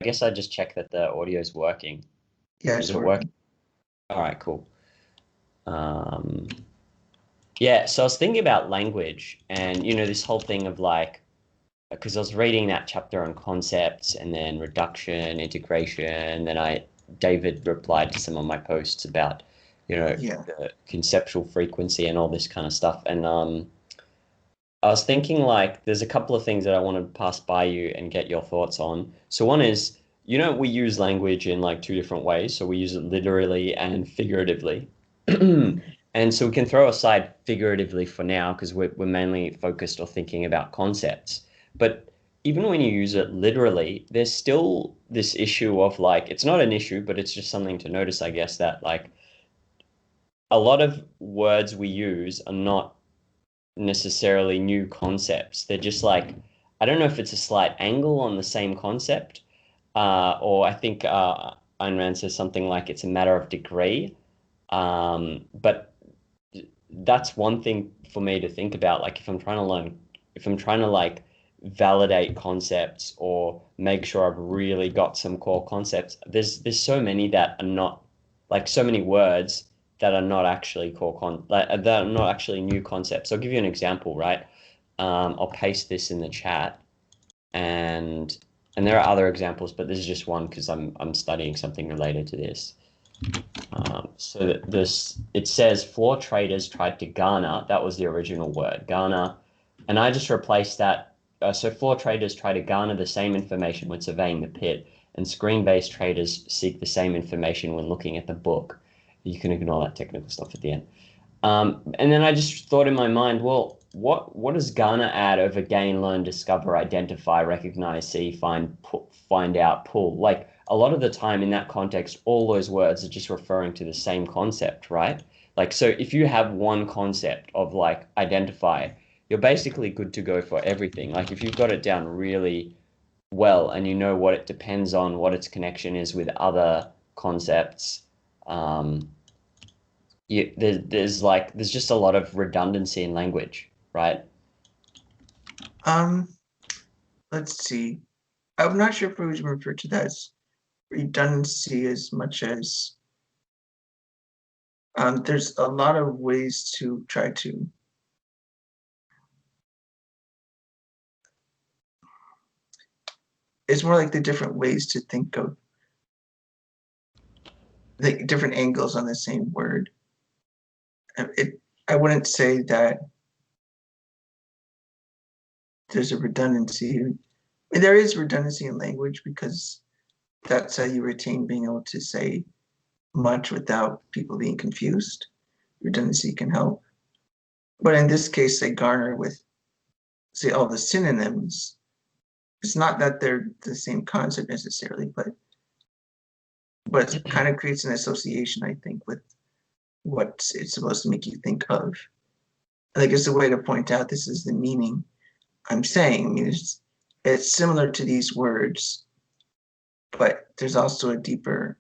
guess I just check that the audio is working. Yeah, Is it's it working? working. All right, cool. Um, yeah, so I was thinking about language and, this whole thing of like, because I was reading that chapter on concepts and then reduction, integration. Then David replied to some of my posts about, Yeah. the conceptual frequency and all this kind of stuff. And I was thinking like there's a couple of things that I want to pass by you and get your thoughts on. So one is, we use language in like two different ways. So we use it literally and figuratively. And so we can throw aside figuratively for now because we're mainly focused or thinking about concepts. But even when you use it literally, there's still this issue of like, it's not an issue, but it's just something to notice, I guess, that like a lot of words we use are not necessarily new concepts. They're just like, I don't know if it's a slight angle on the same concept, or I think Ayn Rand says something like it's a matter of degree. But that's one thing for me to think about. Like if I'm trying to like validate concepts or make sure I've really got some core concepts, there's so many that are not like so many words that are not actually that are not actually new concepts. I'll give you an example, right? I'll paste this in the chat and there are other examples, but this is just one because I'm studying something related to this. So this it says floor traders tried to garner. That was the original word, garner, and I just replaced that. So floor traders try to garner the same information when surveying the pit, and screen-based traders seek the same information when looking at the book. You can ignore that technical stuff at the end. And then I just thought in my mind, well, what does garner add over gain, learn, discover, identify, recognize, see, find out, pull? Like a lot of the time in that context, all those words are just referring to the same concept, right? Like so if you have one concept of like identify, you're basically good to go for everything. Like if you've got it down really well and you know what it depends on, what its connection is with other concepts, um, there's just a lot of redundancy in language, right? Um, let's see. I'm not sure if we would refer to that as redundancy as much as there's a lot of ways to try to. It's more like the different ways to think of the different angles on the same word. I wouldn't say that there's a redundancy. I mean, there is redundancy in language because that's how you retain being able to say much without people being confused. Redundancy can help. But in this case, say garner with, say, all the synonyms. It's not that they're the same concept necessarily, but it kind of creates an association, I think, with what it's supposed to make you think of. Like it's a way to point out this is the meaning I'm saying. I mean, it's similar to these words, but there's also a deeper,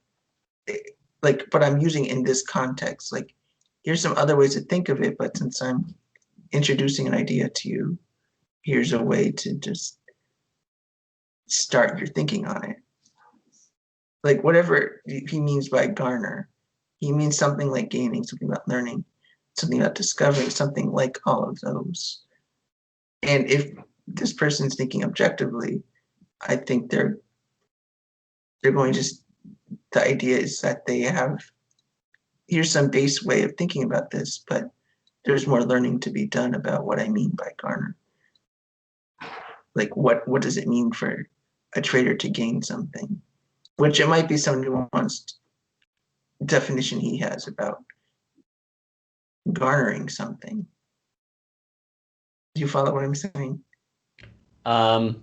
like, but I'm using in this context. Like, here's some other ways to think of it, but since I'm introducing an idea to you, here's a way to just start your thinking on it. Like, whatever he means by garner, he means something like gaining, something about learning, something about discovering, something like all of those. And if this person's thinking objectively, I think they're going to just, the idea is that they have, here's some base way of thinking about this, but there's more learning to be done about what I mean by garner. Like what does it mean for a trader to gain something? Which it might be some nuanced definition he has about garnering something. Do you follow what I'm saying? Um,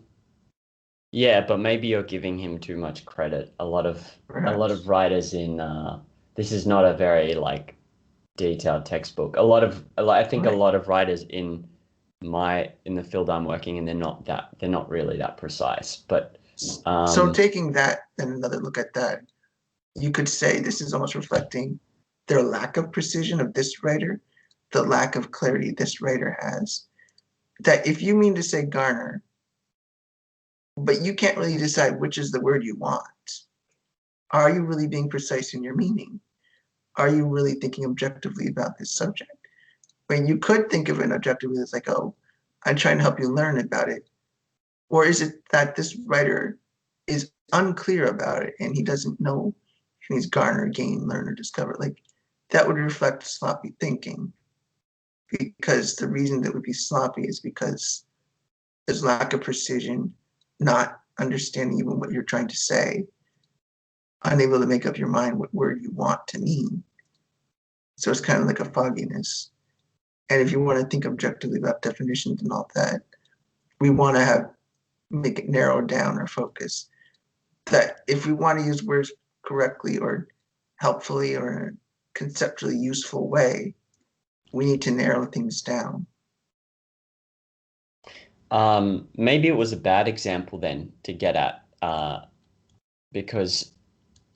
yeah, but maybe you're giving him too much credit. A lot of Perhaps. writers in this is not a very like detailed textbook. I think a Right. lot of writers in the field I'm working in, they're not really that precise. But So um, taking that and another look at that, you could say this is almost reflecting their lack of precision of this writer, the lack of clarity this writer has. That if you mean to say garner, but you can't really decide which is the word you want. Are you really being precise in your meaning? Are you really thinking objectively about this subject? When you could think of it objectively as like, oh, I'm trying to help you learn about it. Or is it that this writer is unclear about it and he doesn't know and he's garner, gain, learn, or discover? Like that would reflect sloppy thinking, because the reason that would be sloppy is because there's lack of precision, not understanding even what you're trying to say, unable to make up your mind what word you want to mean. So it's kind of like a fogginess. And if you want to think objectively about definitions and all that, we want to make it narrow down our focus. That if we want to use words correctly or helpfully or in a conceptually useful way, we need to narrow things down. Maybe it was a bad example then to get at, because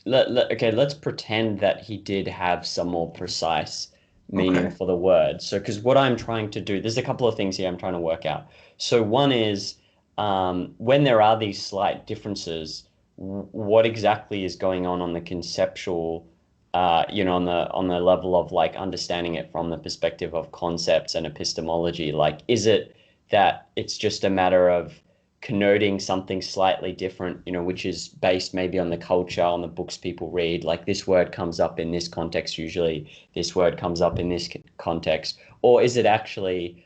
okay, let's pretend that he did have some more precise meaning Okay. for the word. So, because what I'm trying to do, there's a couple of things here I'm trying to work out. So, one is when there are these slight differences, what exactly is going on the conceptual, on the level of like understanding it from the perspective of concepts and epistemology? Like, is it that it's just a matter of connoting something slightly different, which is based maybe on the culture, on the books people read. Like this word comes up in this context, usually this word comes up in this context. Or is it actually,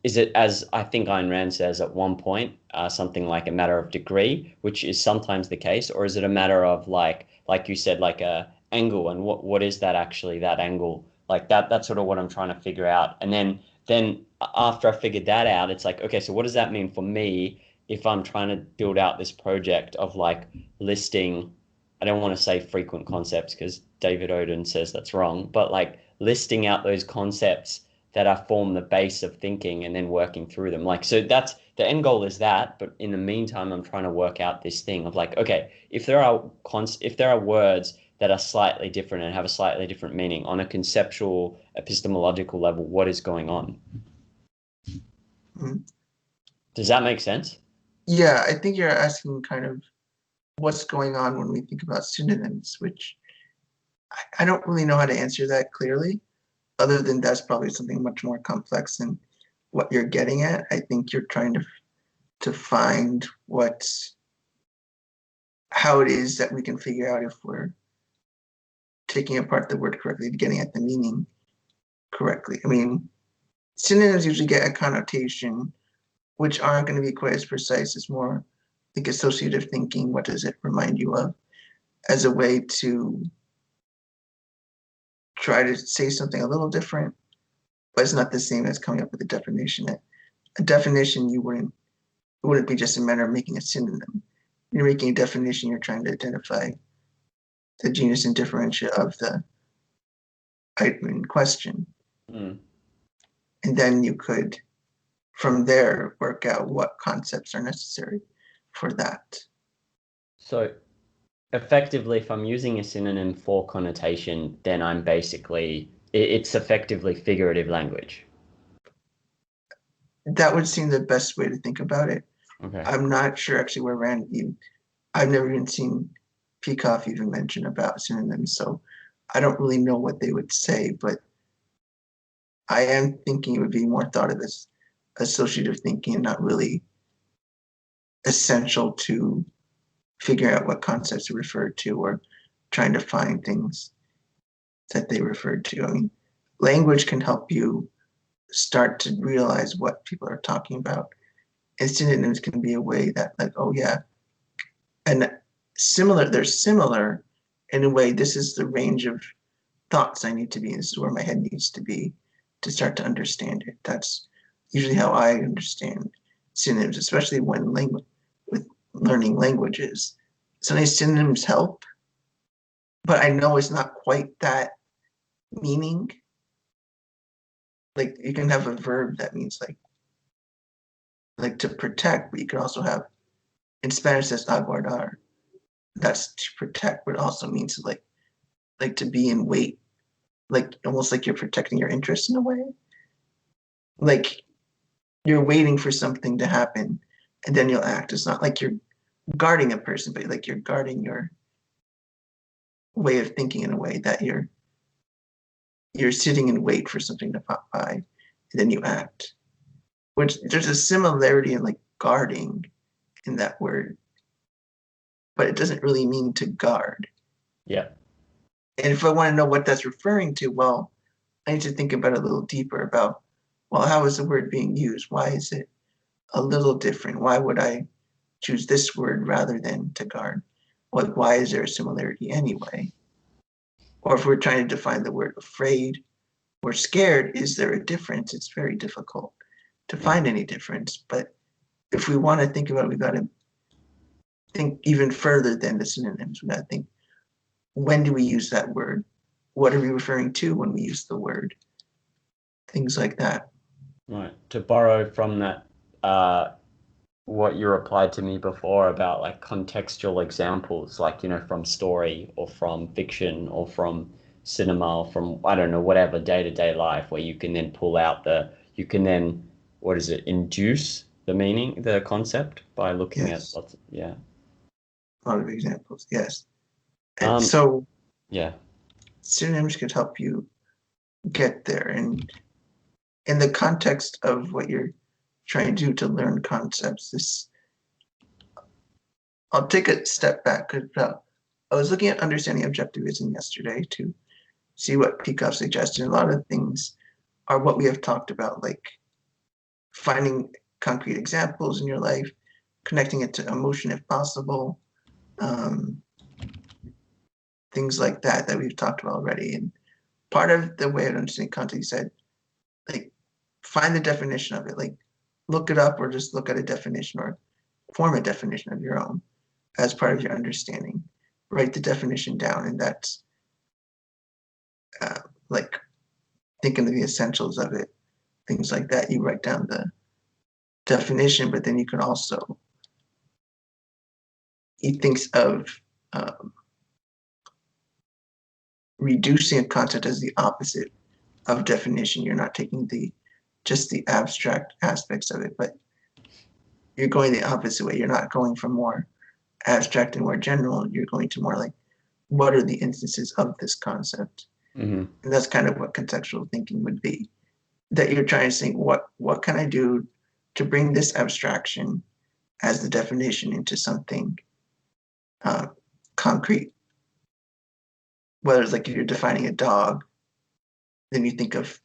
is it, as I think Ayn Rand says at one point, something like a matter of degree, which is sometimes the case, or is it a matter of like you said, like a angle, and what is that actually, that angle? Like that's sort of what I'm trying to figure out. And then after I figured that out, it's like, okay, so what does that mean for me if I'm trying to build out this project of like listing, I don't want to say frequent concepts because David Oden says that's wrong, but like listing out those concepts that are form the base of thinking and then working through them. Like, so that's the end goal is that, but in the meantime, I'm trying to work out this thing of like, okay, if there are words that are slightly different and have a slightly different meaning on a conceptual epistemological level, what is going on? Mm. Does that make sense? Yeah, I think you're asking kind of what's going on when we think about synonyms, which I don't really know how to answer that clearly, other than that's probably something much more complex than what you're getting at. I think you're trying to find how it is that we can figure out if we're taking apart the word correctly, getting at the meaning correctly. I mean, synonyms usually get a connotation which aren't going to be quite as precise. It's more like associative thinking. What does it remind you of? As a way to try to say something a little different, but it's not the same as coming up with a definition. A definition it wouldn't be just a matter of making a synonym. You're making a definition, you're trying to identify the genus and differentia of the item in question. Mm. And then you could, from there, work out what concepts are necessary for that. So effectively, if I'm using a synonym for connotation, then I'm basically, it's effectively figurative language. That would seem the best way to think about it. Okay. I'm not sure actually where Rand even, I've never even seen Peikoff even mention about synonyms, so I don't really know what they would say, but I am thinking it would be more thought of as associative thinking and not really essential to figuring out what concepts are referred to or trying to find things that they referred to. I mean, language can help you start to realize what people are talking about. And synonyms can be a way that, like, oh yeah, and they're similar in a way. This is the range of thoughts I need to be, this is where my head needs to be to start to understand it. That's usually how I understand synonyms, especially when with learning languages. Sometimes synonyms help, but I know it's not quite that meaning. Like you can have a verb that means like to protect, but you can also have in Spanish that's aguardar. That's to protect, but it also means like to be in wait, like almost like you're protecting your interests in a way. Like you're waiting for something to happen and then you'll act. It's not like you're guarding a person, but like you're guarding your way of thinking in a way that you're sitting and wait for something to pop by, and then you act. Which there's a similarity in like guarding in that word, but it doesn't really mean to guard. Yeah. And if I want to know what that's referring to, well, I need to think about it a little deeper about, well, how is the word being used? Why is it a little different? Why would I choose this word rather than to guard? Like, why is there a similarity anyway? Or if we're trying to define the word afraid or scared, is there a difference? It's very difficult to find any difference. But if we want to think about it, we've got to think even further than the synonyms. We've got to think, when do we use that word? What are we referring to when we use the word? Things like that. Right. To borrow from that, what you replied to me before about like contextual examples, like, from story or from fiction or from cinema or from, I don't know, whatever day-to-day life, where you can then pull out you can then, what is it, induce the meaning, the concept by looking at Yes. lots of, yeah. A lot of examples. Yes. And Um, so yeah. synonyms could help you get there. And in the context of what you're trying to do to learn concepts, I'll take a step back because I was looking at understanding objectivism yesterday to see what Peikoff suggested. A lot of things are what we have talked about, like finding concrete examples in your life, connecting it to emotion if possible, um, things like that we've talked about already. And part of the way of understanding content, you said, like, find the definition of it, like look it up or just look at a definition or form a definition of your own as part of your understanding. Write the definition down, and that's like thinking of the essentials of it, things like that. You write down the definition, but then you can also, he thinks of um, reducing a concept as the opposite of definition. You're not taking just the abstract aspects of it, but you're going the opposite way. You're not going from more abstract and more general. You're going to more like, what are the instances of this concept? Mm-hmm. And that's kind of what contextual thinking would be. That you're trying to think, what can I do to bring this abstraction as the definition into something concrete? Whether it's like if you're defining a dog, then you think of,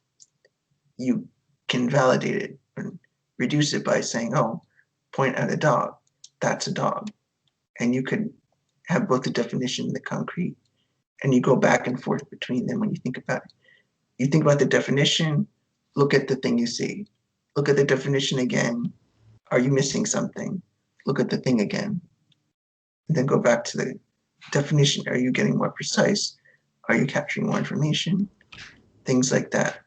you can validate it and reduce it by saying, oh, point at a dog, that's a dog. And you could have both the definition and the concrete, and you go back and forth between them when you think about it. You think about the definition, look at the thing you see. Look at the definition again. Are you missing something? Look at the thing again. And then go back to the definition. Are you getting more precise? Are you capturing more information? Things like that.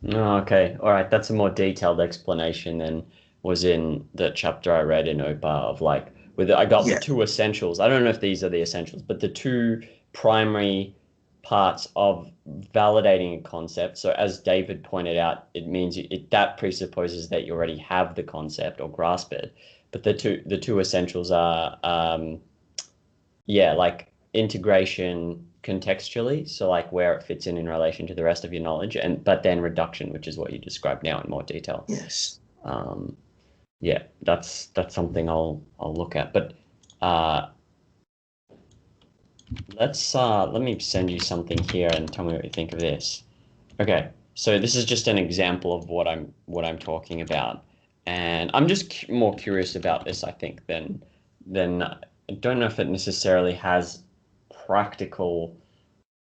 Oh, okay. All right. That's a more detailed explanation than was in the chapter I read in OPA of like, I got the Yeah. two essentials. I don't know if these are the essentials, but the two primary parts of validating a concept. So as David pointed out, it means that presupposes that you already have the concept or grasp it. But the two essentials are, yeah, like integration contextually, so like where it fits in relation to the rest of your knowledge, but then reduction, which is what you described now in more detail. Yes. Um, yeah, that's something I'll look at. But uh, let me send you something here and tell me what you think of this. Okay, so this is just an example of what I'm talking about, and I'm just more curious about this, I think, than I don't know if it necessarily has practical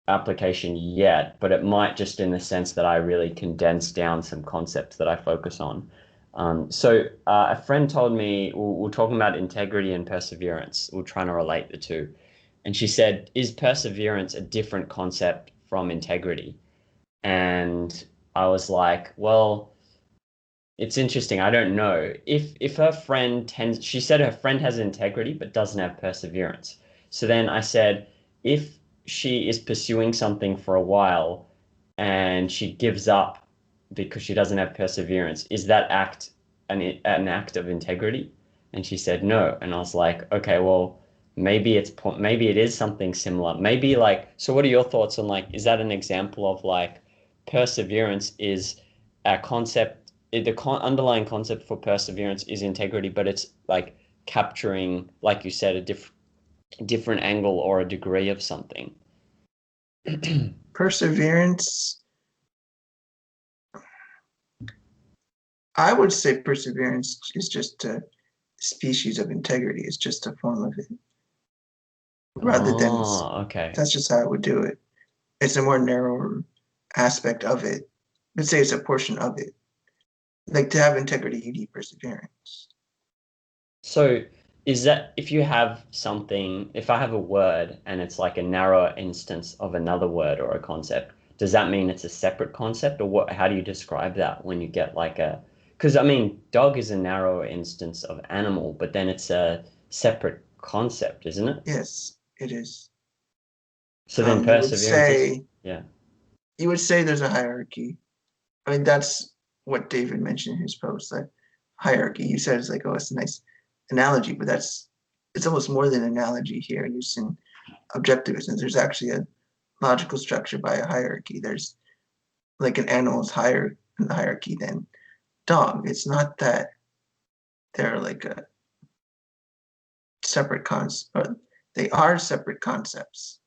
application yet, but it might, just in the sense that I really condense down some concepts that I focus on. A friend told me, we're talking about integrity and perseverance. We're trying to relate the two. And she said, is perseverance a different concept from integrity? And I was like, well, it's interesting. I don't know. If her friend she said her friend has integrity but doesn't have perseverance. So then I said, if she is pursuing something for a while and she gives up because she doesn't have perseverance, is that act an act of integrity? And she said no. And I was like, okay, well, maybe it is something similar. Maybe like, so what are your thoughts on like, is that an example of like perseverance is a concept, underlying concept for perseverance is integrity, but it's like capturing, like you said, a different angle or a degree of something. Perseverance, I would say perseverance is just a species of integrity. It's just a form of it, rather than, Oh, okay. that's just how I would do it. It's a more narrow aspect of it. Let's say it's a portion of it. Like to have integrity, you need perseverance. So is that if you have something, if I have a word and it's like a narrow instance of another word or a concept, does that mean it's a separate concept or what, how do you describe that when you get like a, because I mean, dog is a narrow instance of animal, but then it's a separate concept, isn't it? Yes, it is. So then You would perseverance is, say yeah. there's a hierarchy. I mean, that's what David mentioned in his post, like hierarchy. You said it's like, oh, it's a nice analogy, but it's almost more than an analogy here using objectivism. There's actually a logical structure by a hierarchy. There's like an animal's higher in the hierarchy than dog. It's not that they're like a separate concept, they are separate concepts.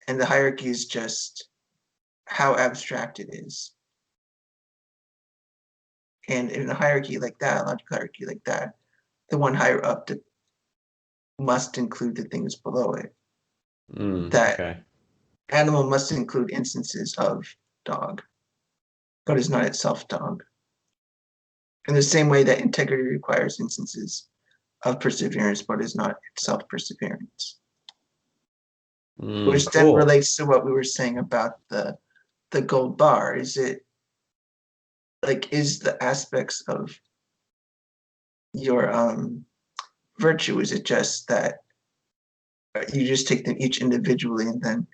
And the hierarchy is just how abstract it is. And in a hierarchy like that, logical hierarchy like that, the one higher up must include the things below it. That Okay. animal must include instances of dog, but is not itself dog. In the same way that integrity requires instances of perseverance, but is not itself perseverance. Which then Cool. relates to what we were saying about the gold bar. Is it like, is the aspects of your virtue, is it just that you just take them each individually and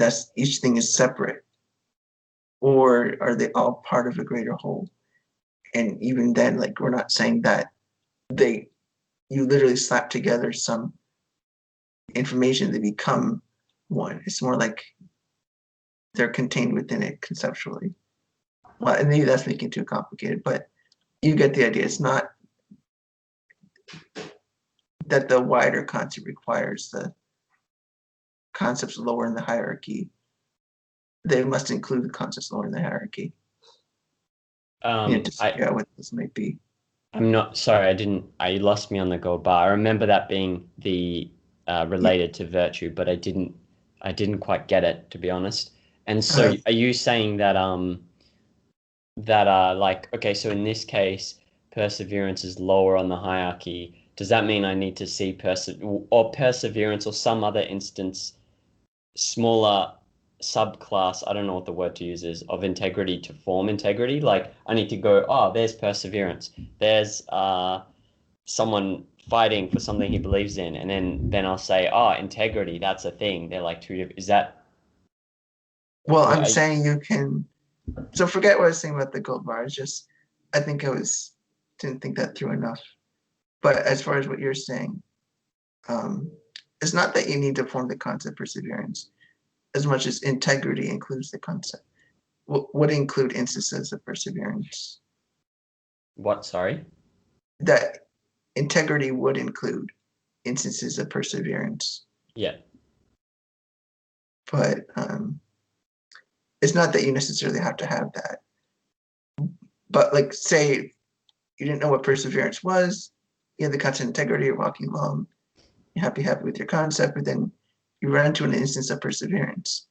that's each thing is separate, or are they all part of a greater whole? And even then, like, we're not saying that they you literally slap together some information to become one. It's more like they're contained within it conceptually. Well, and maybe that's making it too complicated, but you get the idea. It's not that the wider concept requires the concepts lower in the hierarchy. They must include the concepts lower in the hierarchy. You have to I figure out what this might be. I'm not sorry, I lost me on the gold bar. I remember that being the Yeah. related to virtue, but I didn't quite get it to be honest. And so Uh, are you saying that like okay, so in this case perseverance is lower on the hierarchy. Does that mean I need to see perseverance or some other instance smaller subclass, I don't know what the word to use is, of integrity to form integrity. Like I need to go, oh, there's perseverance. There's someone fighting for something he believes in, and then I'll say, oh, integrity, that's a thing. They're like two different. Is that well, what I'm saying you can. So forget what I was saying about the gold bar. It's just I think didn't think that through enough. But as far as what you're saying, um, it's not that you need to form the concept perseverance as much as integrity includes the concept. Would include instances of perseverance. what? Sorry. That integrity would include instances of perseverance, Yeah. but it's not that you necessarily have to have that. But like, say you didn't know what perseverance was, you have the concept of integrity, you're walking along, you're happy with your concept, but then you run into an instance of perseverance.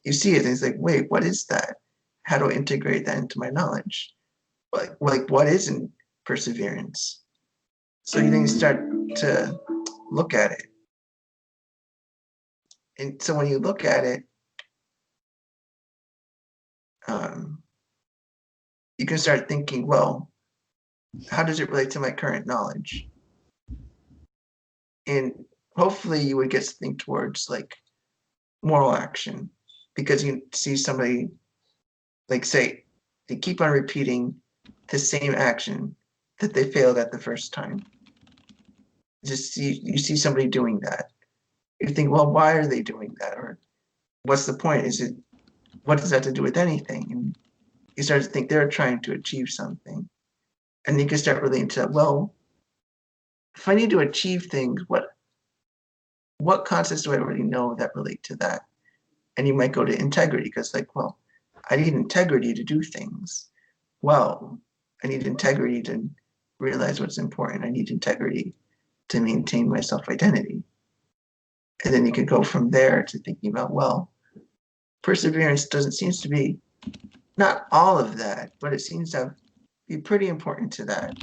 You see it and it's like, wait, what is that? How do I integrate that into my knowledge? Like what is in perseverance? So you then start to look at it. And so when you look at it, um, you can start thinking, well, how does it relate to my current knowledge? And hopefully you would get something towards like moral action, because you see somebody, like, say they keep on repeating the same action that they failed at the first time. You see somebody doing that. You think, well, why are they doing that? Or what's the point? What does that have to do with anything? And you start to think they're trying to achieve something. And you can start relating to that. Well, if I need to achieve things, what concepts do I already know that relate to that? And you might go to integrity because, like, well, I need integrity to do things. Well, I need integrity to realize what's important. I need integrity to maintain my self-identity. And then you could go from there to thinking about, well, perseverance seems to be not all of that, but it seems to be pretty important to that.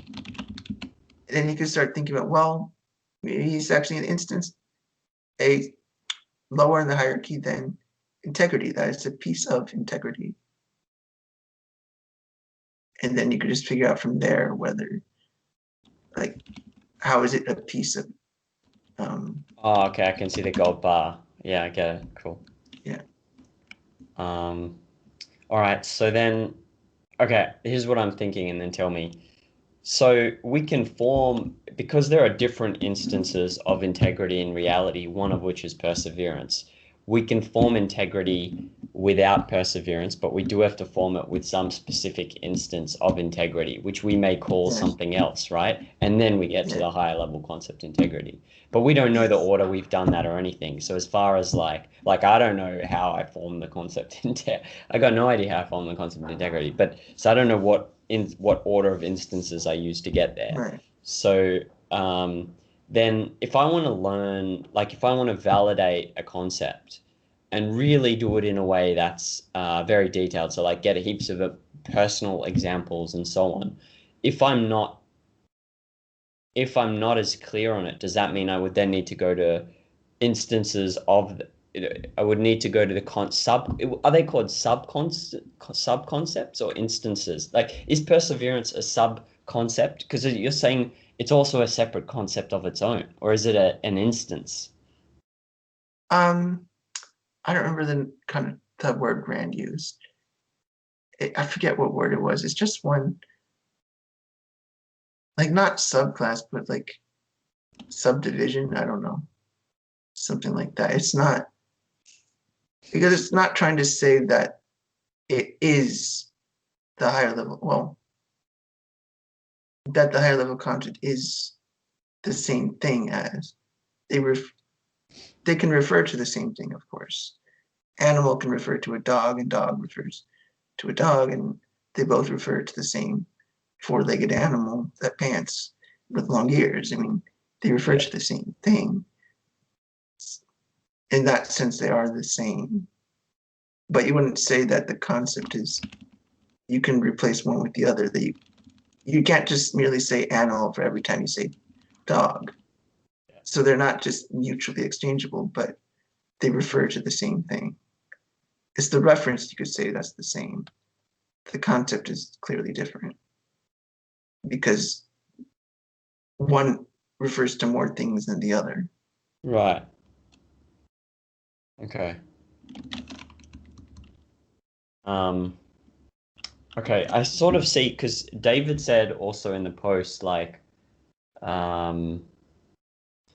And then you can start thinking about, well, maybe he's actually an instance, a lower in the hierarchy than integrity. That is a piece of integrity. And then you could just figure out from there whether, like, how is it a piece of Oh, okay, I can see the gold bar. Yeah, I get it. Cool. Yeah. All right, so then, okay, here's what I'm thinking, and then tell me. So we can form, because there are different instances of integrity in reality, one of which is perseverance. We can form integrity without perseverance, but we do have to form it with some specific instance of integrity, which we may call Yes. something else, right? And then we get to the higher level concept integrity. But we don't know the order we've done that or anything. So as far as like I don't know how I formed the concept integrity. I got no idea how I formed the concept of integrity. But so I don't know what order of instances I use to get there. Right. So then if I want to learn, like if I want to validate a concept and really do it in a way that's very detailed, so like get heaps of personal examples and so on, if I'm not as clear on it, does that mean I would then need to go to instances of I would need to go to the are they called sub concepts or instances? Like, is perseverance a sub concept? Because you're saying it's also a separate concept of its own, or is it an instance? I don't remember the word Rand used. I forget what word it was. It's just one, like not subclass, but like subdivision. I don't know, something like that. It's not, because it's not trying to say that it is the higher level. Well, that the higher level concept is the same thing as they can refer to the same thing, of course. Animal can refer to a dog, and dog refers to a dog, and they both refer to the same four-legged animal that pants with long ears. I mean, they refer to the same thing. In that sense, they are the same. But you wouldn't say that the concept is you can replace one with the other. You can't just merely say animal for every time you say dog. So they're not just mutually exchangeable, but they refer to the same thing. It's the reference you could say that's the same. The concept is clearly different because one refers to more things than the other. Right. Okay. Okay, I sort of see, because David said also in the post, like,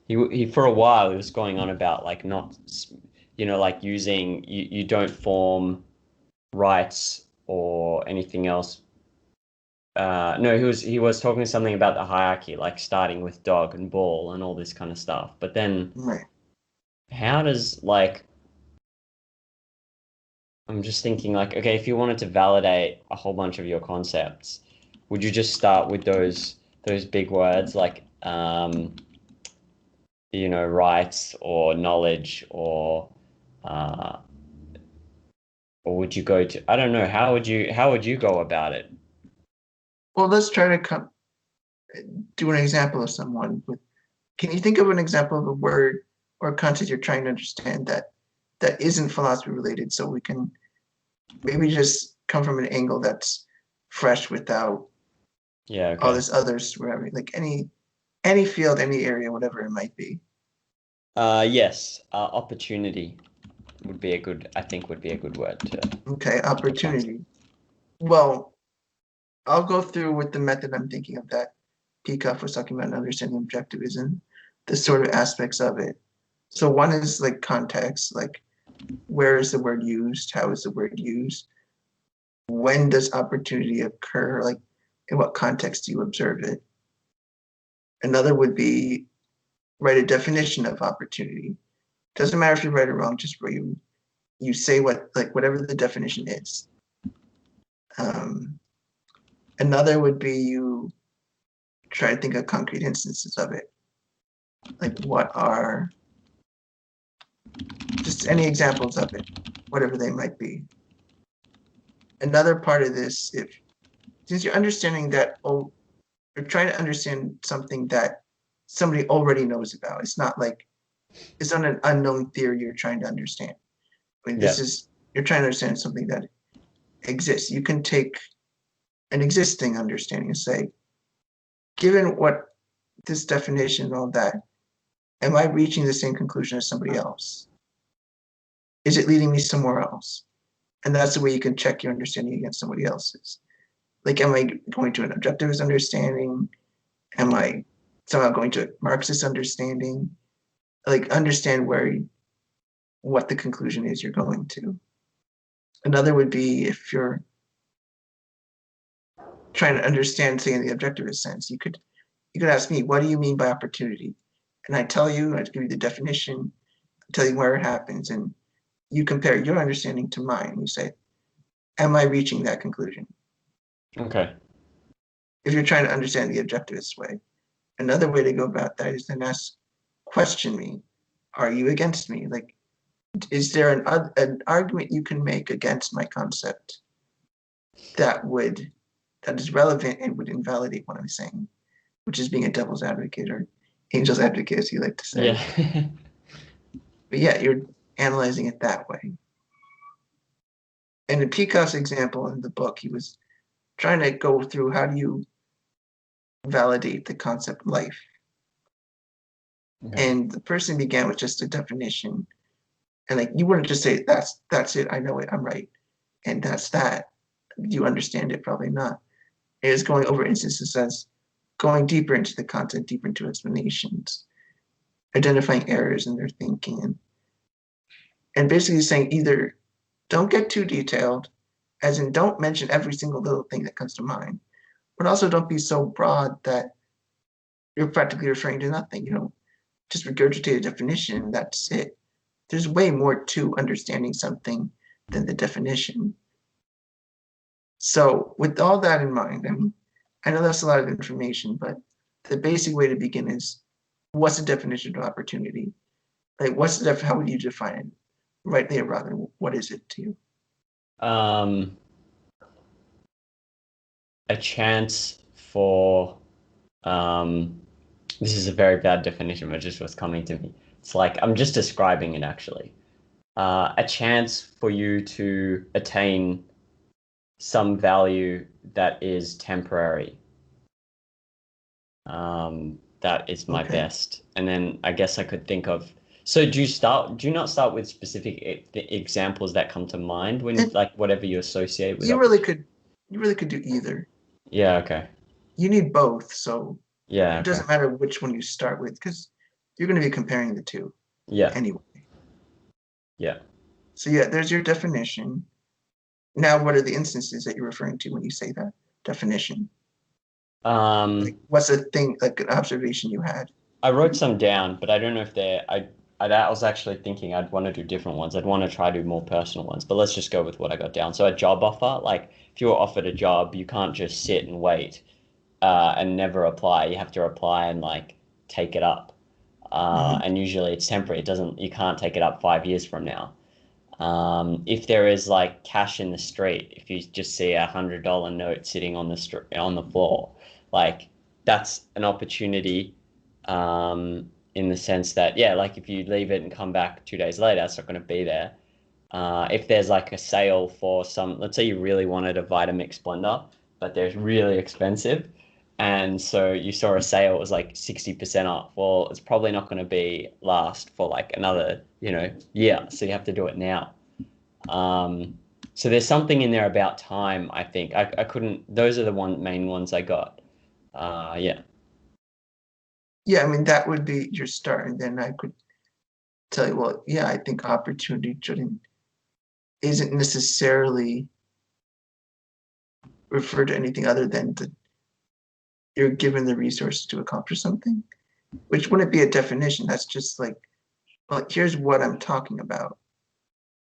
he for a while he was going on about like not, like using you don't form rights or anything else. No, he was talking something about the hierarchy, like starting with dog and ball and all this kind of stuff. But then, Right. how does like I'm just thinking like, okay, if you wanted to validate a whole bunch of your concepts, would you just start with those big words like rights or knowledge uh, or would you go to, I don't know, how would you go about it? Well, let's try to do an example of someone with. Can you think of an example of a word or a concept you're trying to understand that isn't philosophy related, so we can maybe just come from an angle that's fresh without all Okay. this others, wherever, like any field, any area, whatever it might be. Yes, opportunity I think would be a good word to. Okay, opportunity. Well, I'll go through with the method I'm thinking of that Peacock was talking about understanding objectivism, the sort of aspects of it. So one is like context, like where is the word used? How is the word used? When does opportunity occur? Like in what context do you observe it? Another would be write a definition of opportunity. Doesn't matter if you're right or wrong, just where you say what, like whatever the definition is. Another would be you try to think of concrete instances of it. Like what are just any examples of it, whatever they might be. Another part of this, since you're understanding that, you're trying to understand something that somebody already knows about. It's not like it's not an unknown theory you're trying to understand. I mean, you're trying to understand something that exists. You can take an existing understanding and say, given what this definition and all that, am I reaching the same conclusion as somebody else? Is it leading me somewhere else? And that's the way you can check your understanding against somebody else's. Like, am I going to an objectivist understanding? Am I somehow going to a Marxist understanding? Like, understand what the conclusion is you're going to. Another would be if you're trying to understand, say, in the objectivist sense, you could ask me, what do you mean by opportunity? And I tell you, I give you the definition, tell you where it happens, and you compare your understanding to mine. You say, am I reaching that conclusion? Okay. If you're trying to understand the objectivist way. Another way to go about that is then question me. Are you against me? Like, is there an argument you can make against my concept that is relevant and would invalidate what I'm saying, which is being a devil's advocate or angel's advocate, as you like to say. Yeah. But yeah, you're analyzing it that way. And in Peacock's example in the book, he was trying to go through how do you validate the concept life. Okay. And the person began with just a definition. And like you wouldn't just say, that's it, I know it, I'm right. And that's that. You understand it? Probably not. It is going over instances as going deeper into the content, deeper into explanations, identifying errors in their thinking, and basically saying either don't get too detailed, as in don't mention every single little thing that comes to mind, but also don't be so broad that you're practically referring to nothing. You know, just regurgitate a definition, that's it. There's way more to understanding something than the definition. So with all that in mind, I know that's a lot of information, but the basic way to begin is, what's the definition of opportunity? Like, how would you define it? Rightly or wrongly, what is it to you? A chance for, this is a very bad definition, but just what's coming to me. It's like, I'm just describing it actually. A chance for you to attain some value that is temporary. That is my best. And then I guess I could think of, so do you not start with specific examples that come to mind when like whatever you associate with? You really could do either. Yeah, okay. You need both, so yeah, it doesn't matter which one you start with because you're going to be comparing the two. Yeah. Anyway. Yeah. So yeah, there's your definition. Now, what are the instances that you're referring to when you say that definition? Like, what's a thing, like an observation you had? I wrote some down, but I don't know if I was actually thinking I'd want to do different ones. I'd want to try to do more personal ones, but let's just go with what I got down. So a job offer, like if you were offered a job, you can't just sit and wait and never apply. You have to apply and like take it up. And usually it's temporary. You can't take it up 5 years from now. If there is like cash in the street, if you just see $100 note sitting on the floor, like that's an opportunity, in the sense that, yeah, like if you leave it and come back 2 days later, it's not going to be there. If there's like a sale for let's say you really wanted a Vitamix blender, but they're really expensive. And so you saw a sale, it was like 60% off. Well, it's probably not going to last for like another, year. So you have to do it now. So there's something in there about time, I think. I couldn't, those are the main ones I got. Yeah. Yeah, I mean, that would be your start. And then I could tell you, well, yeah, I think opportunity isn't necessarily refer to anything other than you're given the resources to accomplish something, which wouldn't be a definition. That's just like, well, here's what I'm talking about.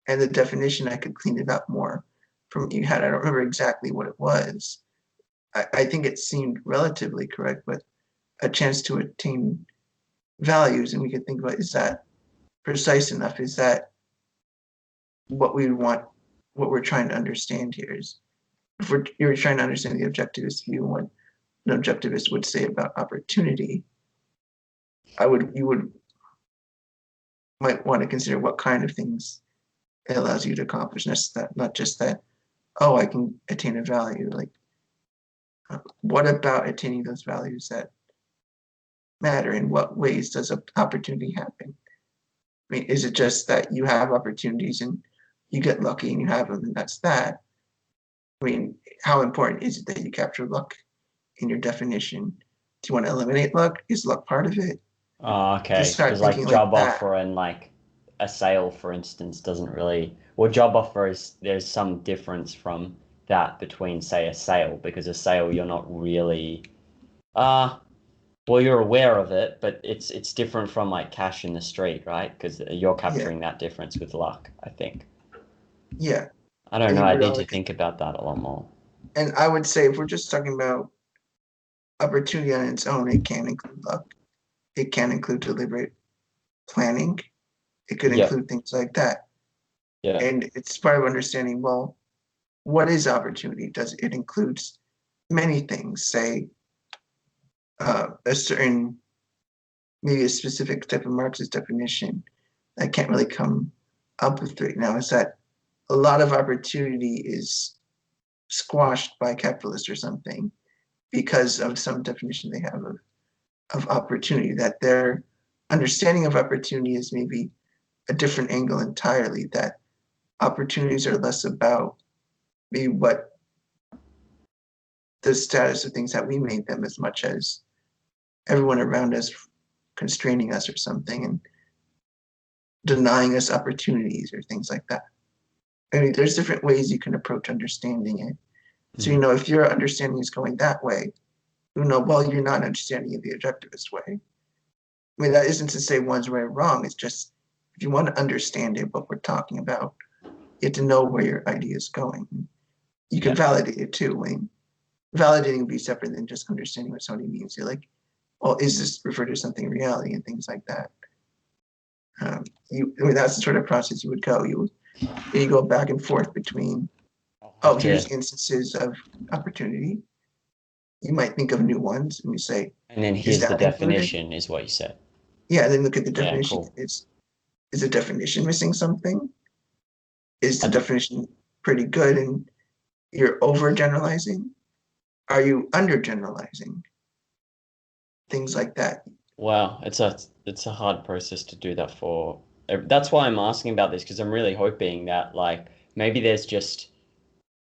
And the definition, I could clean it up more from what you had. I don't remember exactly what it was. I think it seemed relatively correct, but a chance to attain values. And we could think about, is that precise enough? Is that what we want, what we're trying to understand here? Is if you're trying to understand the objectivist view, what an objectivist would say about opportunity, you would might want to consider what kind of things it allows you to accomplish. Not just that, oh, I can attain a value. Like, what about attaining those values that matter? In what ways does an opportunity happen? I mean, is it just that you have opportunities and you get lucky and you have them and that's that? I mean, how important is it that you capture luck in your definition? Do you want to eliminate luck? Is luck part of it? Oh, Just okay. start Because like thinking like job that. offer and like a sale, for instance, doesn't really. Well, job offer is there's some difference from that between, say, a sale, because a sale you're not really. Uh well, you're aware of it, but it's different from like cash in the street, right? Because you're Yeah, capturing that difference with luck, I think. yeah. I don't And know. you I would need to like, think about that a lot more. and I would say if we're just talking about opportunity on its own, it can include luck. It can include deliberate planning. It could Yep. include things like that. Yeah. And it's part of understanding, well, what is opportunity? Does it includes many things, say a certain, maybe a specific type of Marxist definition I can't really come up with right now is that a lot of opportunity is squashed by capitalists or something because of some definition they have of opportunity, that their understanding of opportunity is maybe a different angle entirely, that opportunities are less about maybe what the status of things that we made them as much as everyone around us constraining us or something and denying us opportunities or things like that. I mean, there's different ways you can approach understanding it. So, Mm. if your understanding is going that way, well, you're not understanding it the objectivist way. I mean, that isn't to say one's right or wrong. It's just if you want to understand it, what we're talking about, you have to know where your idea is going. You can Yeah. validate it too. I mean, validating would be separate than just understanding what somebody means. You're like, well, is this referred to something in reality and things like that? I mean, that's the sort of process you would go. You go back and forth between, I'll have oh, to. here's instances of opportunity. You might think of new ones and you say, And then is here's the that included? definition, is what you said. Yeah, then look at the Yeah, definition. cool. Is the definition missing something? Is the I, definition pretty good and you're overgeneralizing? Are you undergeneralizing? Things like that. wow, it's a hard process to do that for. That's why I'm asking about this because I'm really hoping that like maybe there's just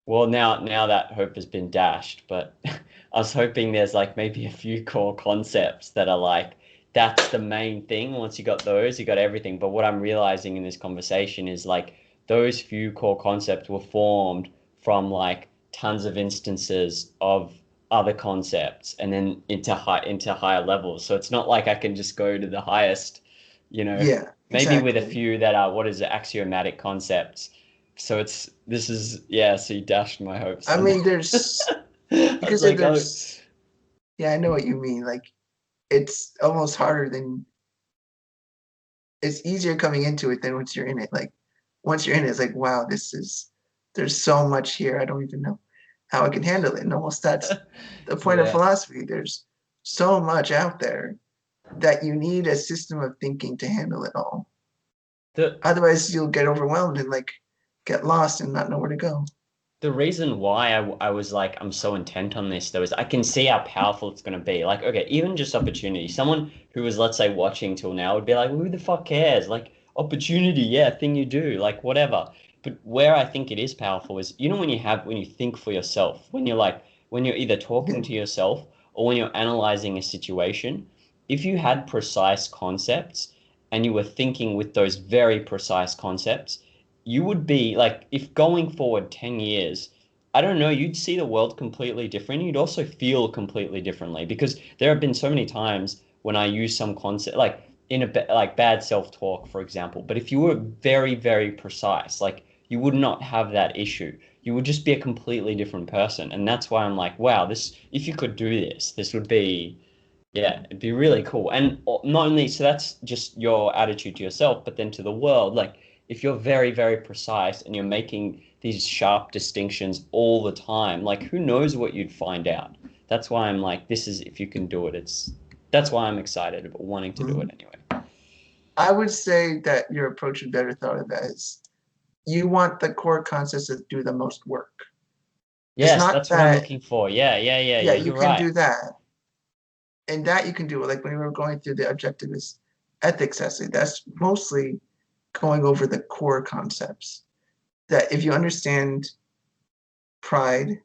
well now that hope has been dashed, but I was hoping there's like maybe a few core concepts that are like that's the main thing. Once you got those, you got everything. But what I'm realizing in this conversation is like those few core concepts were formed from like tons of instances of other concepts and then into higher levels. So it's not like I can just go to the highest, you know, Yeah, maybe with a exactly. few that are what is it, axiomatic concepts. So it's this is yeah, so you dashed my hopes I then. mean, there's, I you was could say like, oh, yeah, I know what you mean. Like, it's almost harder than, it's easier coming into it than once you're in it. Like, once you're in it, it's like, wow, there's so much here. I don't even know how I can handle it. And almost that's the point of yeah. philosophy. There's so much out there that you need a system of thinking to handle it all. The Otherwise, you'll get overwhelmed and like get lost and not know where to go. the reason why I was like I'm so intent on this though is I can see how powerful it's going to be. Like, okay, even just opportunity. Someone who was, let's say, watching till now would be like, who the fuck cares? Like, opportunity, yeah, thing you do, like whatever. But where I think it is powerful is, when you think for yourself, when you're either talking Yeah, to yourself or when you're analyzing a situation, if you had precise concepts and you were thinking with those very precise concepts, you would be like, if going forward 10 years, I don't know, you'd see the world completely different. You'd also feel completely differently because there have been so many times when I use some concept, like in like bad self-talk, for example. But if you were very, very precise, like you would not have that issue. You would just be a completely different person. And that's why I'm like, wow, this, if you could do this, this would be, yeah, it'd be really cool. And not only, so that's just your attitude to yourself, but then to the world. Like, if you're very, very precise and you're making these sharp distinctions all the time, like, who knows what you'd find out? That's why I'm like, this is, if you can do it, that's why I'm excited about wanting to do it anyway. I would say that your approach would better thought of as you want the core concepts that do the most work. It's Yes, not that's what I'm that, looking for. Yeah, yeah, yeah, yeah, yeah. you You're can right. do that. And that you can do. Like when we were going through the objectivist ethics essay, that's mostly going over the core concepts. That if you understand pride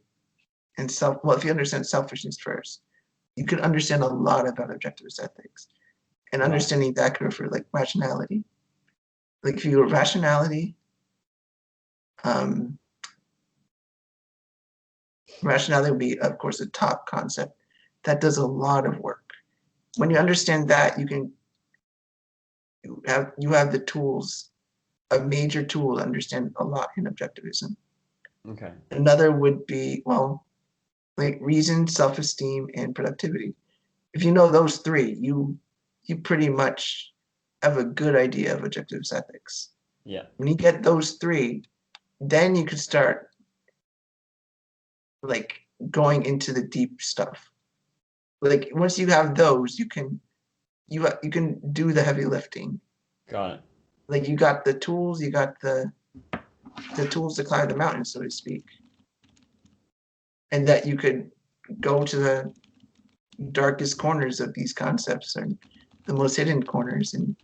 and well, if you understand selfishness first, you can understand a lot about objectivist ethics. And Right. understanding that could refer like rationality. Like if you go rationality, um, rationality would be, of course, a top concept that does a lot of work. When you Yeah. understand that, you have the tools, a major tool to understand a lot in objectivism. Okay. Another would be, well, like reason, self-esteem, and productivity. If you know those three, you pretty much have a good idea of objectivist ethics. Yeah. When you get those three, then you can start like going into the deep stuff. Like once you have those, you can do the heavy lifting. Got it. Like you got the tools, you got the tools to climb the mountain, so to speak, and that you could go to the darkest corners of these concepts or the most hidden corners and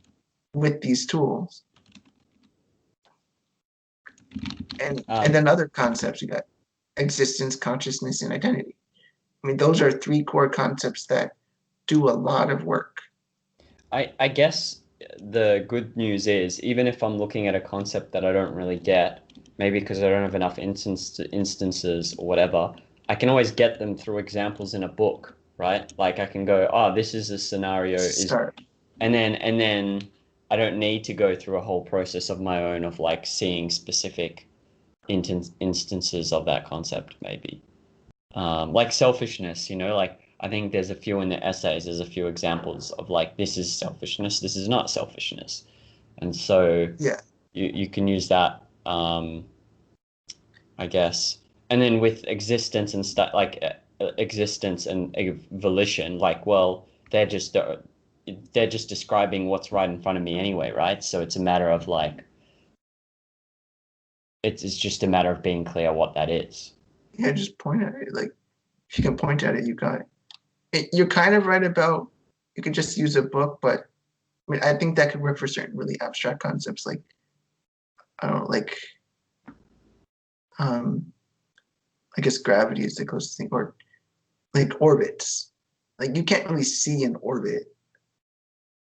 with these tools. And Um, then other concepts you got existence, consciousness, and identity. I mean, those are three core concepts that do a lot of work. I guess the good news is, even if I'm looking at a concept that I don't really get, maybe because I don't have enough instances or whatever, I can always get them through examples in a book, right? Like I can go, oh, this is a scenario is, Start. and then I don't need to go through a whole process of my own of like seeing specific instances of that concept, maybe. Like selfishness, like I think there's a few in the essays, there's a few examples of like this is selfishness, this is not selfishness. And so Yeah. you can use that, I guess. And then with existence and stuff like existence and volition, like well, they're just describing what's right in front of me anyway, right? So it's a matter of like it's just a matter of being clear what that is. Yeah, just point at it. Like if you can point at it, you got it. You're kind of right about you could just use a book, but I mean I think that could work for certain really abstract concepts like I don't know, like um I guess gravity is the closest thing, or like orbits. Like you can't really see an orbit,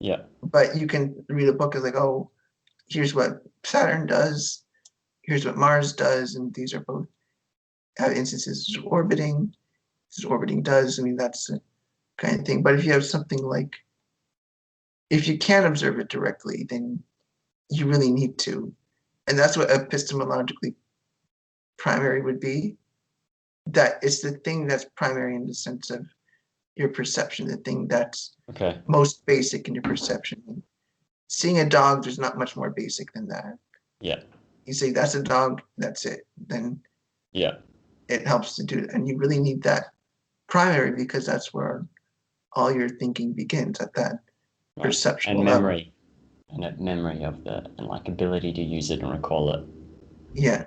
Yeah. but you can read a book as like, oh, here's what Saturn does, here's what Mars does, and these are both have instances of orbiting. This is orbiting does. I mean, that's the kind of thing. But if you have something like, if you can't observe it directly, then you really need to. And that's what epistemologically primary would be. That it's the thing that's primary in the sense of your perception, the thing that's Okay. most basic in your perception. Seeing a dog, there's not much more basic than that. Yeah. You say that's a dog, that's it. Then Yeah. it helps to do it. And you really need that primary because that's where all your thinking begins at that Right. And perceptual level. memory. And that memory of the and like ability to use it and recall it. Yeah.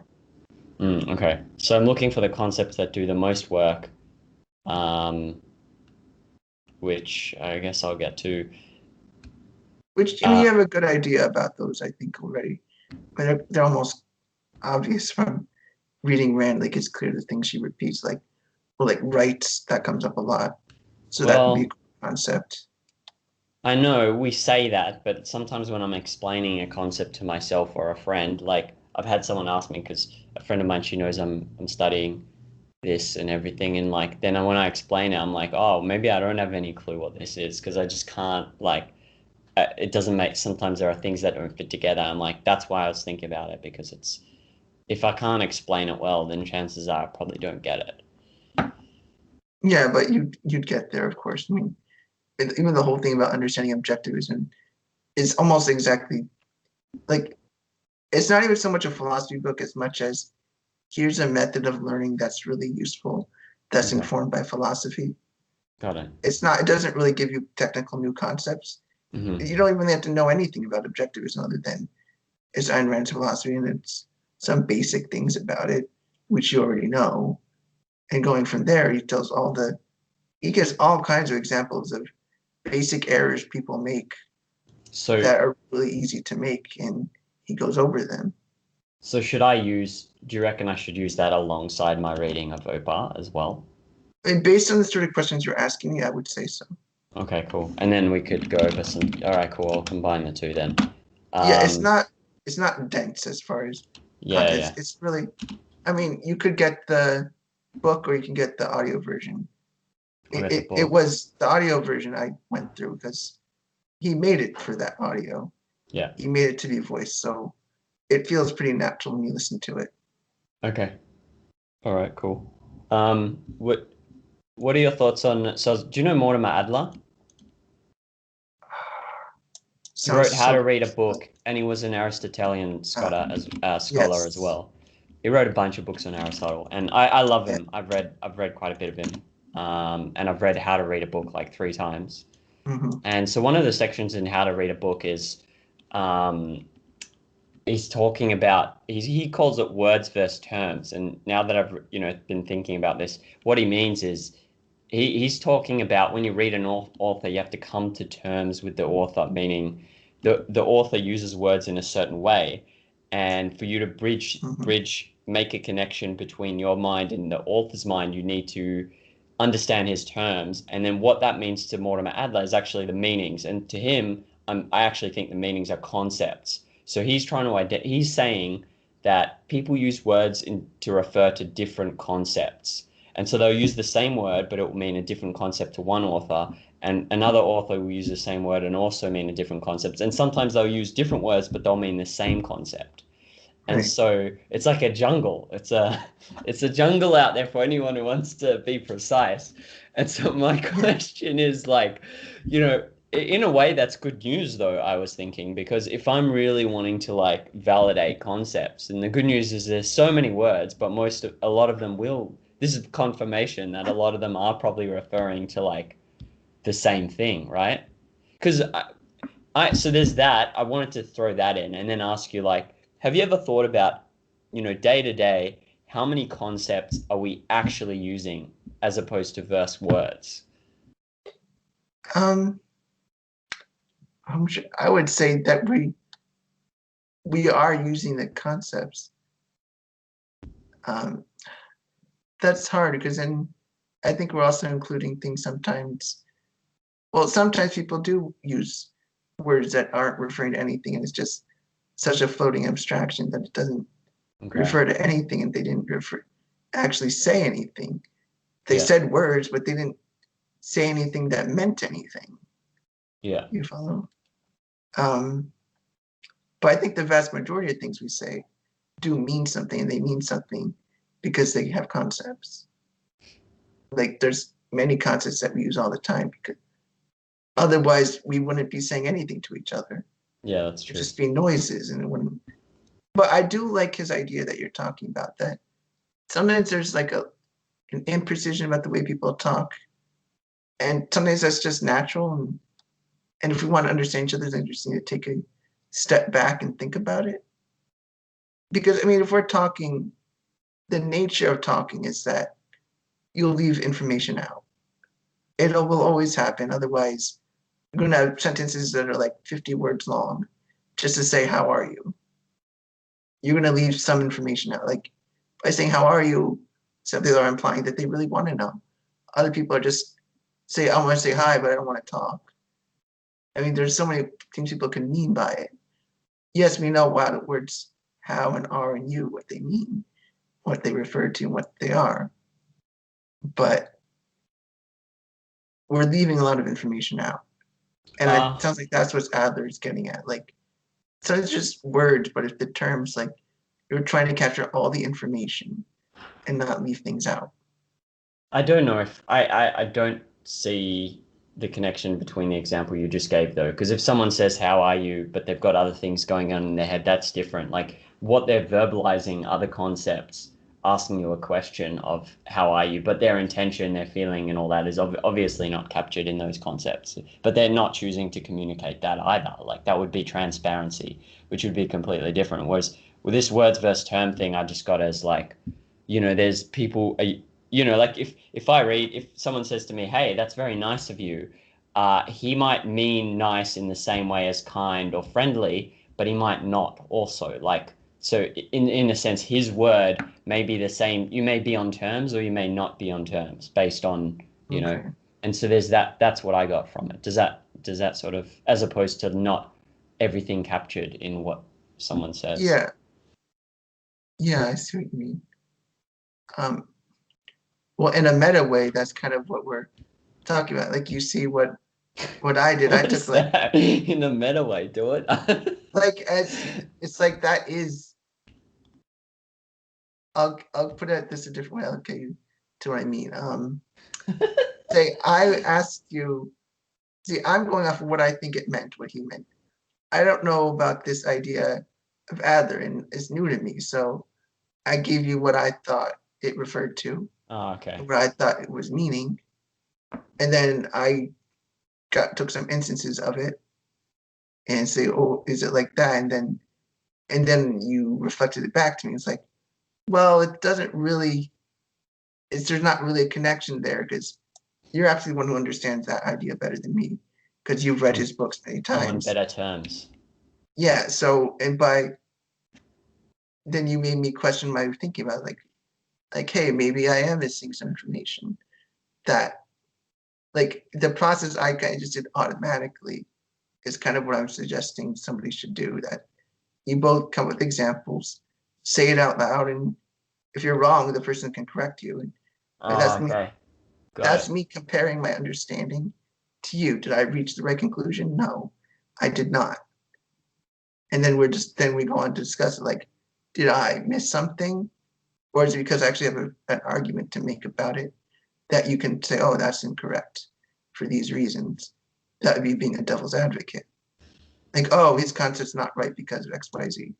Okay. So I'm looking for the concepts that do the most work, um, which I guess I'll get to. Which, I mean, Uh, you have a good idea about those, I think, already. But they're almost obvious from reading Rand. Like, it's clear the things she repeats, like, well, like rights, that comes up a lot. So that could be a well, cool concept. I know we say that, but sometimes when I'm explaining a concept to myself or a friend, like I've had someone ask me because a friend of mine, she knows I'm studying this and everything, and like then when I explain it, I'm like, oh, maybe I don't have any clue what this is because I just can't like it doesn't make. Sometimes there are things that don't fit together. I'm like, that's why I was thinking about it because it's if I can't explain it well, then chances are I probably don't get it. Yeah, but you'd get there, of course. I mean, even the whole thing about understanding objectivism is almost exactly like it's not even so much a philosophy book as much as here's a method of learning that's really useful, that's Okay, informed by philosophy. got it. It's not, it doesn't really give you technical new concepts. Hmm. You don't even have to know anything about objectivism other than it's Ayn Rand's philosophy and it's some basic things about it, which you already know. And going from there, he gives all kinds of examples of basic errors people make So, that are really easy to make, and he goes over them. so should I use? Do you reckon I should use that alongside my reading of Opa as well? And based on the sort of questions you're asking me, I would say so. Okay, cool. And then we could go over some. All right, cool. I'll combine the two then. Yeah, Um, it's not dense as far as yeah, content. yeah. It's really, I mean, you could get the book or you can get the audio version. I'll It, get the it, it book. was the audio version I went through because he made it for that audio. Yeah. He made it to be voiced, so it feels pretty natural when you listen to it. Okay. All right, cool. What are your thoughts on? So, do you know Mortimer Adler? He Sounds wrote How to so. Read a Book, and he was an Aristotelian scholar as Yes. well. He wrote a bunch of books on Aristotle, and I love Yeah. him. I've read quite a bit of him, and I've read How to Read a Book like 3 times. Hmm. And so one of the sections in How to Read a Book is um, he's talking about he calls it words versus terms. And now that I've been thinking about this, what he means is he's talking about when you read an author, you have to come to terms with the author, meaning the author uses words in a certain way, and for you to Hmm. make a connection between your mind and the author's mind, you need to understand his terms, and then what that means to Mortimer Adler is actually the meanings, and to him, I actually think the meanings are concepts. So he's saying that people use words to refer to different concepts. And so they'll use the same word, but it will mean a different concept to one author. And another author will use the same word and also mean a different concept. And sometimes they'll use different words, but they'll mean the same concept. And Right. so it's like a jungle. It's a jungle out there for anyone who wants to be precise. And so my Yeah. question is like, in a way that's good news though, I was thinking, because if I'm really wanting to like validate concepts, and the good news is there's so many words, but a lot of them will this is confirmation that a lot of them are probably referring to like the same thing, right? Because so there's that. I wanted to throw that in and then ask you like, have you ever thought about, day to day, how many concepts are we actually using as opposed to verse words? Um, I would say that we are using the concepts. Um, that's hard because then I think we're also including things sometimes. Well, sometimes people do use words that aren't referring to anything, and it's just such a floating abstraction that it doesn't Okay. refer to anything, and they didn't actually say anything. They Yeah. said words, but they didn't say anything that meant anything. Yeah. You follow? Um, but I think the vast majority of things we say do mean something, and they mean something because they have concepts. Like there's many concepts that we use all the time because otherwise we wouldn't be saying anything to each other. Yeah, that's It'd true. just be noises and it wouldn't. But I do like his idea that you're talking about that sometimes there's like an imprecision about the way people talk. And sometimes that's just natural. And if we want to understand each other, then we just need to take a step back and think about it. Because I mean, if we're talking, the nature of talking is that you'll leave information out. It will always happen. Otherwise, you're going to have sentences that are like 50 words long just to say, how are you? You're going to leave some information out. Like by saying, how are you? Some people are implying that they really want to know. Other people are just say, I want to say hi, but I don't want to talk. I mean, there's so many things people can mean by it. Yes, we know why the words how and are and you, what they mean, what they refer to, and what they are. But we're leaving a lot of information out. And it Uh, sounds like that's what Adler is getting at. Like, so it's just words, but if the terms, like, you're trying to capture all the information and not leave things out. I don't know if I don't see the connection between the example you just gave though, because if someone says how are you, but they've got other things going on in their head, that's different. Like what they're verbalizing other concepts, asking you a question of how are you, but their intention, their feeling, and all that is obviously not captured in those concepts. But they're not choosing to communicate that either. Like that would be transparency, which would be completely different. Whereas with this words versus term thing, I just got as like, there's people like if someone says to me, hey, that's very nice of you, he might mean nice in the same way as kind or friendly, but he might not also. Like, so in a sense, his word may be the same. You may be on terms or you may not be on terms based on, Okay. and so there's that's what I got from it. Does that sort of, as opposed to not everything captured in what someone says? Yeah. Yeah, I see what you mean. Um, well, in a meta way, that's kind of what we're talking about. Like you see what I did. I took What's that in a meta way? Do it. like as it's like that is I'll put it this a different way. I'll get you to what I mean. Say I asked you, see, I'm going off of what I think it meant, what he meant. I don't know about this idea of Adler and it's new to me. So I gave you what I thought it referred to, Oh, okay. what I thought it was meaning. And then I took some instances of it and say, oh, is it like that? And then you reflected it back to me. It's like, well, it doesn't really, there's not really a connection there because you're actually the one who understands that idea better than me because you've read I'm, his books many I'm on times. better terms. Yeah. So, and by then you made me question my thinking about like, hey, maybe I am missing some information that like the process I kind of just did automatically is kind of what I'm suggesting somebody should do. That you both come with examples, say it out loud, and if you're wrong, the person can correct you. And Oh, okay. Got that's it. me comparing my understanding to you. Did I reach the right conclusion? No, I did not. And then we go on to discuss it like, did I miss something? Or is it because I actually have an argument to make about it that you can say, oh, that's incorrect for these reasons? That would be being a devil's advocate. Like, oh, his concept's not right because of X, Y, Z.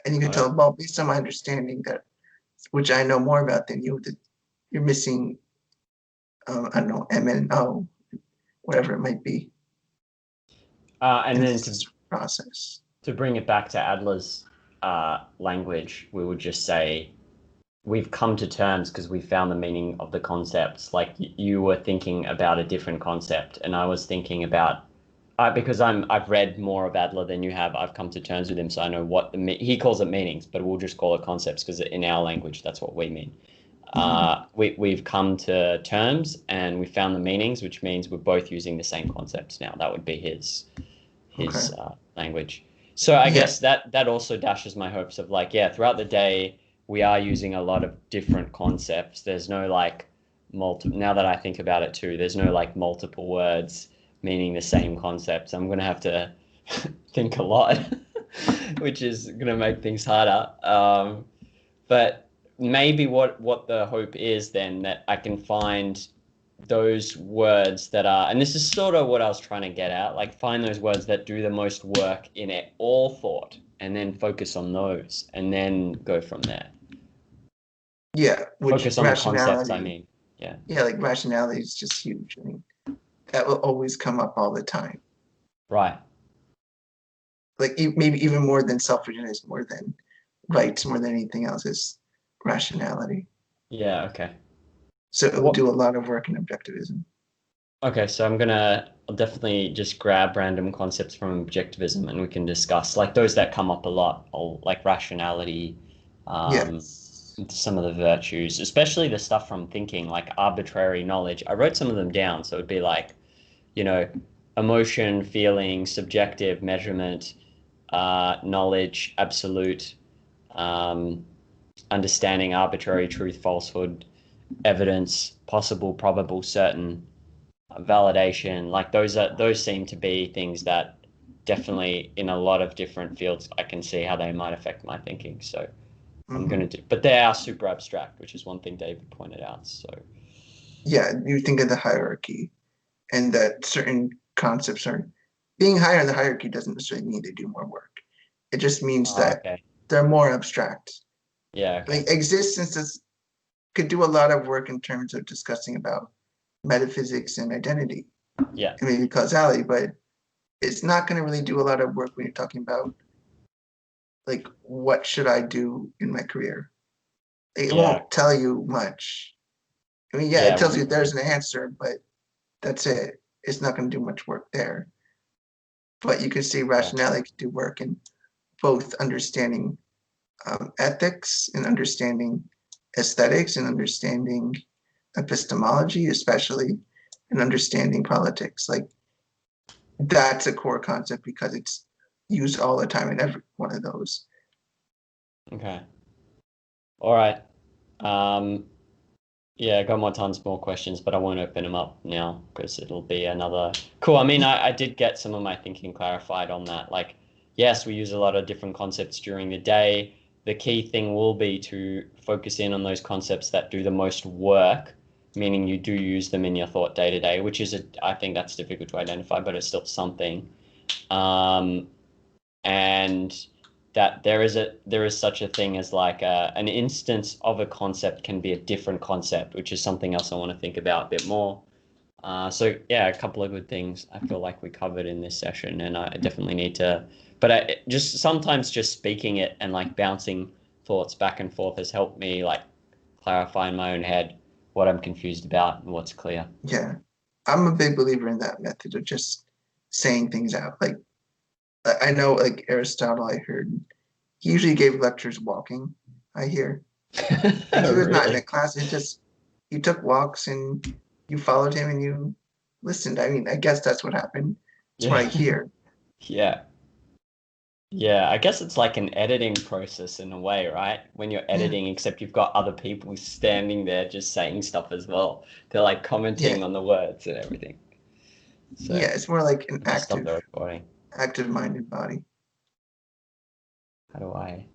And you can Got it. tell, well, based on my understanding that, which I know more about than you, that you're missing, I don't know, M and O, whatever it might be. And And then this is process. to bring it back to Adler's language, we would just say we've come to terms because we found the meaning of the concepts. Like you were thinking about a different concept, and I was thinking about because I've read more of Adler than you have. I've come to terms with him, so I know what he calls it meanings, but we'll just call it concepts because in our language, that's what we mean. Mhm. We've come to terms and we found the meanings, which means we're both using the same concepts now. That would be Okay. his language. So I Yeah. guess that also dashes my hopes of like, yeah, throughout the day we are using a lot of different concepts. There's no like now that I think about it too, there's no like multiple words meaning the same concepts. I'm gonna have to think a lot, which is gonna make things harder. But maybe what the hope is then that I can find those words that are, and this is sort of what I was trying to get at, like find those words that do the most work in it, all thought, and then focus on those, and then go from there. Yeah. Which Focus on the concepts, I rationality, mean. Yeah. yeah, like rationality is just huge. I mean, that will always come up all the time. Right. Like maybe even more than selfishness, more than rights, more than anything else is rationality. Yeah, okay. So it will What do a lot of work in objectivism. Okay, so I'll definitely just grab random concepts from objectivism and we can discuss like those that come up a lot, or like rationality, um, Yes. some of the virtues, especially the stuff from thinking, like arbitrary knowledge. I wrote some of them down, so it'd be like, you know, emotion, feeling, subjective, measurement, knowledge, absolute, um, understanding, arbitrary, truth, falsehood, evidence, possible, probable, certain, validation. Like those seem to be things that definitely in a lot of different fields I can see how they might affect my thinking. So I'm Hmm. gonna do, but they are super abstract, which is one thing David pointed out. So Yeah, you think of the hierarchy and that certain concepts are being higher in the hierarchy doesn't necessarily mean they do more work. It just means that okay, they're more abstract. yeah, okay, Like existence could do a lot of work in terms of discussing about metaphysics and identity yeah, and maybe causality, but it's not going to really do a lot of work when you're talking about like what should I do in my career. It yeah, won't tell you much. I mean, yeah, it yeah, tells you there's an answer, but that's it. It's not going to do much work there. But you can see yeah, rationality can do work in both understanding ethics and understanding aesthetics and understanding epistemology, especially, and understanding politics. Like that's a core concept because it's used all the time in every one of those. okay, all right. Um, yeah, I got more tons more questions, but I won't open them up now because it'll be another cool. I mean, I did get some of my thinking clarified on that. Like, yes, we use a lot of different concepts during the day. The key thing will be to focus in on those concepts that do the most work, meaning you do use them in your thought day to day, which is I think that's difficult to identify, but it's still something. Um, and that there is such a thing as like an instance of a concept can be a different concept, which is something else I want to think about a bit more. So yeah, a couple of good things I feel like we covered in this session, and I definitely need to. But I just sometimes just speaking it and like bouncing thoughts back and forth has helped me like clarify in my own head what I'm confused about and what's clear. Yeah. I'm a big believer in that method of just saying things out. Like I know like Aristotle, I heard he usually gave lectures walking, I hear. Like he was not in a Really? class, it just he took walks and you followed him and you listened. I mean, I guess that's what happened. That's what I Yeah. hear. Yeah. Yeah, I guess it's like an editing process in a way, right? When you're Yeah. editing, except you've got other people standing there just saying stuff as well. They're like Yeah. commenting on the words and everything. So Yeah. It's more like an let me stop the recording. active mind and body. How do I?